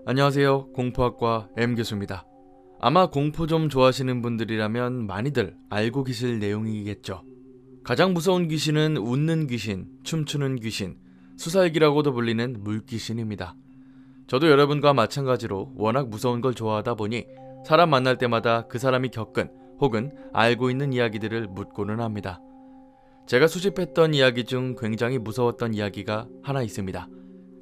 안녕하세요. 공포학과 M교수입니다. 아마 공포 좀 좋아하시는 분들이라면 많이들 알고 계실 내용이겠죠. 가장 무서운 귀신은 웃는 귀신, 춤추는 귀신, 수살기라고도 불리는 물귀신입니다. 저도 여러분과 마찬가지로 워낙 무서운 걸 좋아하다 보니 사람 만날 때마다 그 사람이 겪은 혹은 알고 있는 이야기들을 묻고는 합니다. 제가 수집했던 이야기 중 굉장히 무서웠던 이야기가 하나 있습니다.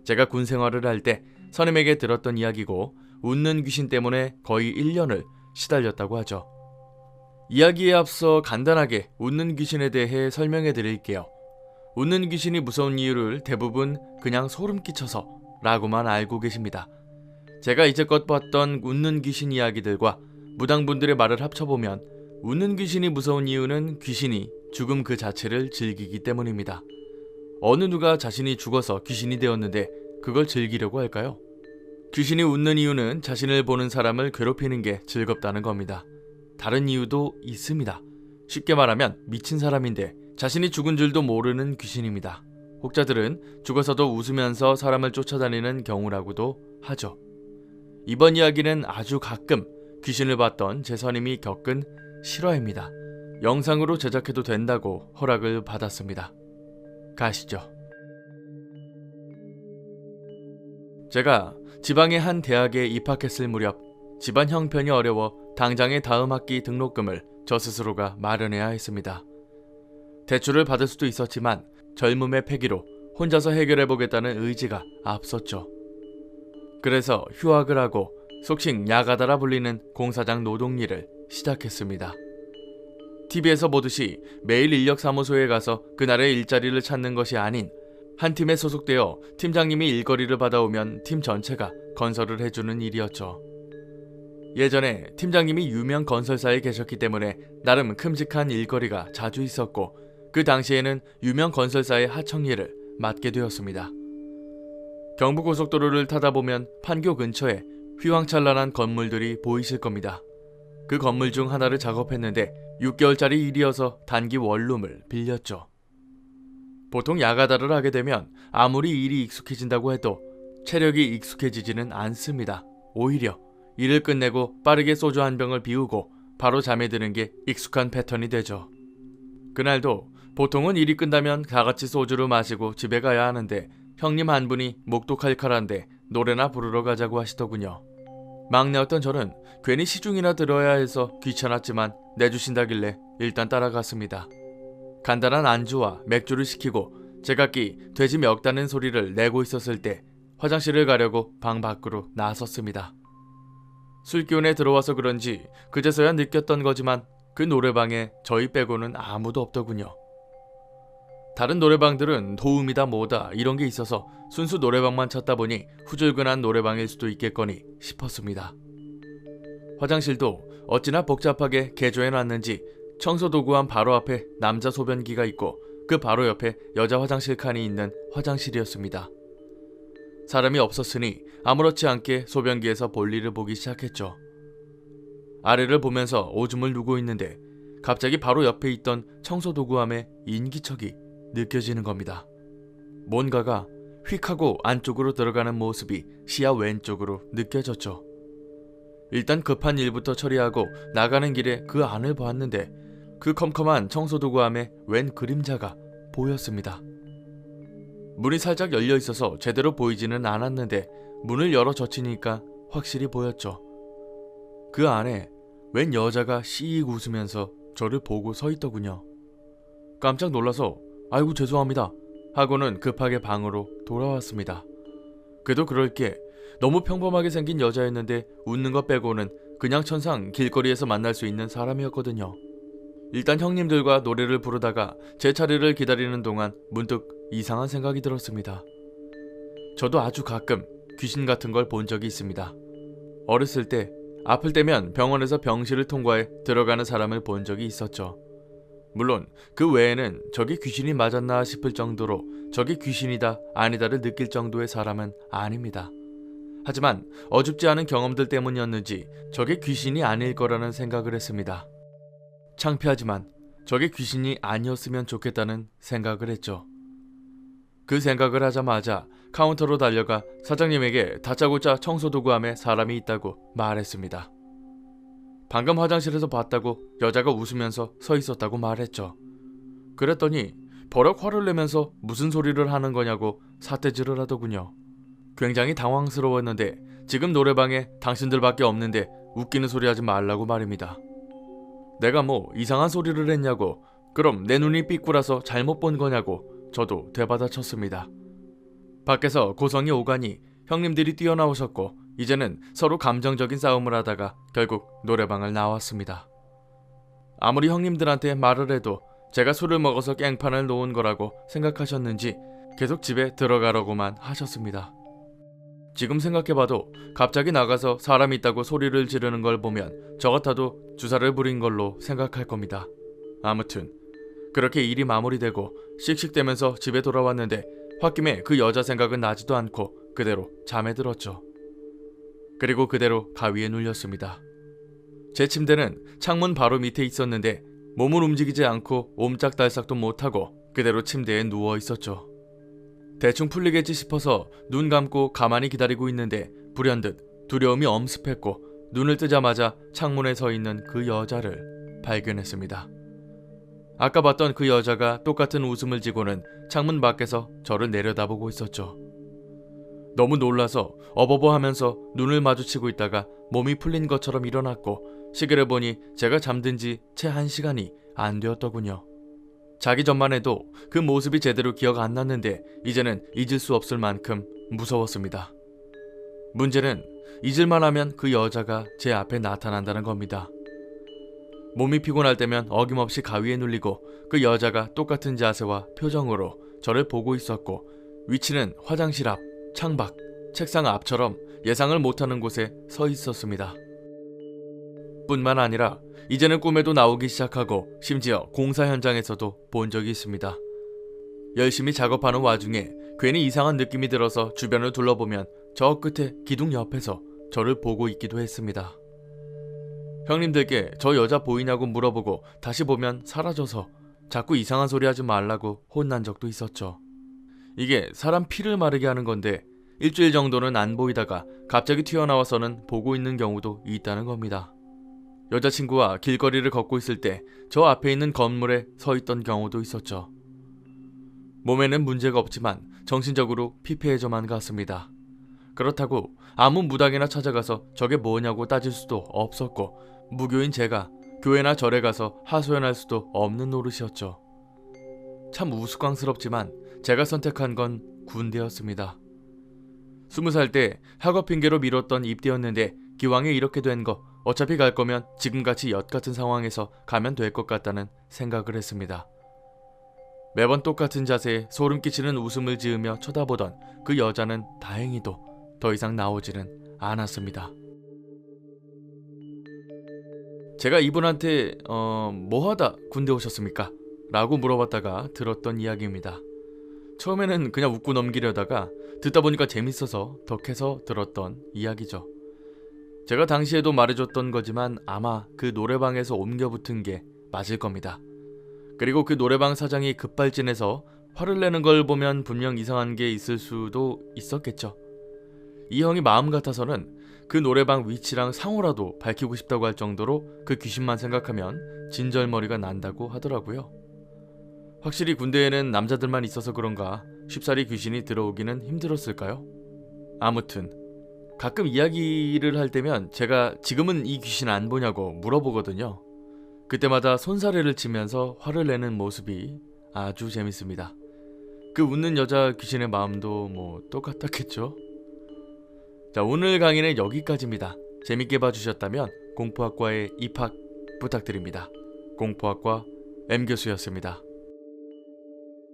제가 군 생활을 할 때 선임에게 들었던 이야기고 웃는 귀신 때문에 거의 1년을 시달렸다고 하죠. 이야기에 앞서 간단하게 웃는 귀신에 대해 설명해 드릴게요. 웃는 귀신이 무서운 이유를 대부분 그냥 소름 끼쳐서 라고만 알고 계십니다. 제가 이제껏 봤던 웃는 귀신 이야기들과 무당분들의 말을 합쳐보면 웃는 귀신이 무서운 이유는 귀신이 죽음 그 자체를 즐기기 때문입니다. 어느 누가 자신이 죽어서 귀신이 되었는데 그걸 즐기려고 할까요? 귀신이 웃는 이유는 자신을 보는 사람을 괴롭히는 게 즐겁다는 겁니다. 다른 이유도 있습니다. 쉽게 말하면 미친 사람인데 자신이 죽은 줄도 모르는 귀신입니다. 혹자들은 죽어서도 웃으면서 사람을 쫓아다니는 경우라고도 하죠. 이번 이야기는 아주 가끔 귀신을 봤던 제 선임이 겪은 실화입니다. 영상으로 제작해도 된다고 허락을 받았습니다. 가시죠. 제가 지방의 한 대학에 입학했을 무렵 집안 형편이 어려워 당장의 다음 학기 등록금을 저 스스로가 마련해야 했습니다. 대출을 받을 수도 있었지만 젊음의 패기로 혼자서 해결해보겠다는 의지가 앞섰죠. 그래서 휴학을 하고 속칭 야가다라 불리는 공사장 노동일을 시작했습니다. TV에서 보듯이 매일 인력사무소에 가서 그날의 일자리를 찾는 것이 아닌 한 팀에 소속되어 팀장님이 일거리를 받아오면 팀 전체가 건설을 해주는 일이었죠. 예전에 팀장님이 유명 건설사에 계셨기 때문에 나름 큼직한 일거리가 자주 있었고 그 당시에는 유명 건설사의 하청일을 맡게 되었습니다. 경부고속도로를 타다 보면 판교 근처에 휘황찬란한 건물들이 보이실 겁니다. 그 건물 중 하나를 작업했는데 6개월짜리 일이어서 단기 원룸을 빌렸죠. 보통 야가다를 하게 되면 아무리 일이 익숙해진다고 해도 체력이 익숙해지지는 않습니다. 오히려 일을 끝내고 빠르게 소주 한 병을 비우고 바로 잠에 드는 게 익숙한 패턴이 되죠. 그날도 보통은 일이 끝나면 다같이 소주를 마시고 집에 가야 하는데 형님 한 분이 목도 칼칼한데 노래나 부르러 가자고 하시더군요. 막내였던 저는 괜히 시중이나 들어야 해서 귀찮았지만 내주신다길래 일단 따라갔습니다. 간단한 안주와 맥주를 시키고 제각기 돼지 멱다는 소리를 내고 있었을 때 화장실을 가려고 방 밖으로 나섰습니다. 술기운에 들어와서 그런지 그제서야 느꼈던 거지만 그 노래방에 저희 빼고는 아무도 없더군요. 다른 노래방들은 도움이다 뭐다 이런 게 있어서 순수 노래방만 찾다 보니 후줄근한 노래방일 수도 있겠거니 싶었습니다. 화장실도 어찌나 복잡하게 개조해놨는지 청소도구함 바로 앞에 남자 소변기가 있고 그 바로 옆에 여자 화장실 칸이 있는 화장실이었습니다. 사람이 없었으니 아무렇지 않게 소변기에서 볼일을 보기 시작했죠. 아래를 보면서 오줌을 누고 있는데 갑자기 바로 옆에 있던 청소도구함에 인기척이 느껴지는 겁니다. 뭔가가 휙 하고 안쪽으로 들어가는 모습이 시야 왼쪽으로 느껴졌죠. 일단 급한 일부터 처리하고 나가는 길에 그 안을 보았는데 그 컴컴한 청소도구함에 웬 그림자가 보였습니다. 문이 살짝 열려 있어서 제대로 보이지는 않았는데 문을 열어 젖히니까 확실히 보였죠. 그 안에 웬 여자가 씩 웃으면서 저를 보고 서 있더군요. 깜짝 놀라서 아이고 죄송합니다 하고는 급하게 방으로 돌아왔습니다. 그래도 그럴 게 너무 평범하게 생긴 여자였는데 웃는 것 빼고는 그냥 천상 길거리에서 만날 수 있는 사람이었거든요. 일단 형님들과 노래를 부르다가 제 차례를 기다리는 동안 문득 이상한 생각이 들었습니다. 저도 아주 가끔 귀신 같은 걸 본 적이 있습니다. 어렸을 때 아플 때면 병원에서 병실을 통과해 들어가는 사람을 본 적이 있었죠. 물론 그 외에는 저게 귀신이 맞았나 싶을 정도로 저게 귀신이다 아니다를 느낄 정도의 사람은 아닙니다. 하지만 어줍지 않은 경험들 때문이었는지 저게 귀신이 아닐 거라는 생각을 했습니다. 창피하지만 저게 귀신이 아니었으면 좋겠다는 생각을 했죠. 그 생각을 하자마자 카운터로 달려가 사장님에게 다짜고짜 청소도구함에 사람이 있다고 말했습니다. 방금 화장실에서 봤다고 여자가 웃으면서 서 있었다고 말했죠. 그랬더니 버럭 화를 내면서 무슨 소리를 하는 거냐고 삿대질을 하더군요. 굉장히 당황스러웠는데 지금 노래방에 당신들밖에 없는데 웃기는 소리 하지 말라고 말입니다. 내가 뭐 이상한 소리를 했냐고, 그럼 내 눈이 삐꾸라서 잘못 본 거냐고 저도 되받아쳤습니다. 밖에서 고성이 오가니 형님들이 뛰어나오셨고 이제는 서로 감정적인 싸움을 하다가 결국 노래방을 나왔습니다. 아무리 형님들한테 말을 해도 제가 술을 먹어서 깽판을 놓은 거라고 생각하셨는지 계속 집에 들어가라고만 하셨습니다. 지금 생각해봐도 갑자기 나가서 사람 있다고 소리를 지르는 걸 보면 저 같아도 주사를 부린 걸로 생각할 겁니다. 아무튼 그렇게 일이 마무리되고 씩씩대면서 집에 돌아왔는데 홧김에 그 여자 생각은 나지도 않고 그대로 잠에 들었죠. 그리고 그대로 가위에 눌렸습니다. 제 침대는 창문 바로 밑에 있었는데 몸을 움직이지 않고 옴짝달싹도 못하고 그대로 침대에 누워 있었죠. 대충 풀리겠지 싶어서 눈 감고 가만히 기다리고 있는데 불현듯 두려움이 엄습했고 눈을 뜨자마자 창문에 서 있는 그 여자를 발견했습니다. 아까 봤던 그 여자가 똑같은 웃음을 지고는 창문 밖에서 저를 내려다보고 있었죠. 너무 놀라서 어버버 하면서 눈을 마주치고 있다가 몸이 풀린 것처럼 일어났고 시계를 보니 제가 잠든 지 채 1시간이 안 되었더군요. 자기 전만 해도 그 모습이 제대로 기억 안 났는데 이제는 잊을 수 없을 만큼 무서웠습니다. 문제는 잊을만 하면 그 여자가 제 앞에 나타난다는 겁니다. 몸이 피곤할 때면 어김없이 가위에 눌리고 그 여자가 똑같은 자세와 표정으로 저를 보고 있었고 위치는 화장실 앞, 창밖, 책상 앞처럼 예상을 못하는 곳에 서 있었습니다. 뿐만 아니라 이제는 꿈에도 나오기 시작하고 심지어 공사 현장에서도 본 적이 있습니다. 열심히 작업하는 와중에 괜히 이상한 느낌이 들어서 주변을 둘러보면 저 끝에 기둥 옆에서 저를 보고 있기도 했습니다. 형님들께 저 여자 보이냐고 물어보고 다시 보면 사라져서 자꾸 이상한 소리 하지 말라고 혼난 적도 있었죠. 이게 사람 피를 마르게 하는 건데 일주일 정도는 안 보이다가 갑자기 튀어나와서는 보고 있는 경우도 있다는 겁니다. 여자친구와 길거리를 걷고 있을 때 저 앞에 있는 건물에 서 있던 경우도 있었죠. 몸에는 문제가 없지만 정신적으로 피폐해져만 갔습니다. 그렇다고 아무 무당이나 찾아가서 저게 뭐냐고 따질 수도 없었고 무교인 제가 교회나 절에 가서 하소연할 수도 없는 노릇이었죠. 참 우스꽝스럽지만 제가 선택한 건 군대였습니다. 20살 때 학업 핑계로 미뤘던 입대였는데 기왕에 이렇게 된 거 어차피 갈 거면 지금같이 엿같은 상황에서 가면 될 것 같다는 생각을 했습니다. 매번 똑같은 자세에 소름 끼치는 웃음을 지으며 쳐다보던 그 여자는 다행히도 더 이상 나오지는 않았습니다. 제가 이분한테 뭐하다 군대 오셨습니까? 라고 물어봤다가 들었던 이야기입니다. 처음에는 그냥 웃고 넘기려다가 듣다 보니까 재밌어서 덕해서 들었던 이야기죠. 제가 당시에도 말해줬던 거지만 아마 그 노래방에서 옮겨 붙은 게 맞을 겁니다. 그리고 그 노래방 사장이 급발진해서 화를 내는 걸 보면 분명 이상한 게 있을 수도 있었겠죠. 이 형이 마음 같아서는 그 노래방 위치랑 상호라도 밝히고 싶다고 할 정도로 그 귀신만 생각하면 진절머리가 난다고 하더라고요. 확실히 군대에는 남자들만 있어서 그런가 쉽사리 귀신이 들어오기는 힘들었을까요? 아무튼 가끔 이야기를 할 때면 제가 지금은 이 귀신 안 보냐고 물어보거든요. 그때마다 손사래를 치면서 화를 내는 모습이 아주 재밌습니다. 그 웃는 여자 귀신의 마음도 뭐 똑같았겠죠? 자, 오늘 강의는 여기까지입니다. 재밌게 봐주셨다면 공포학과에 입학 부탁드립니다. 공포학과 M교수였습니다.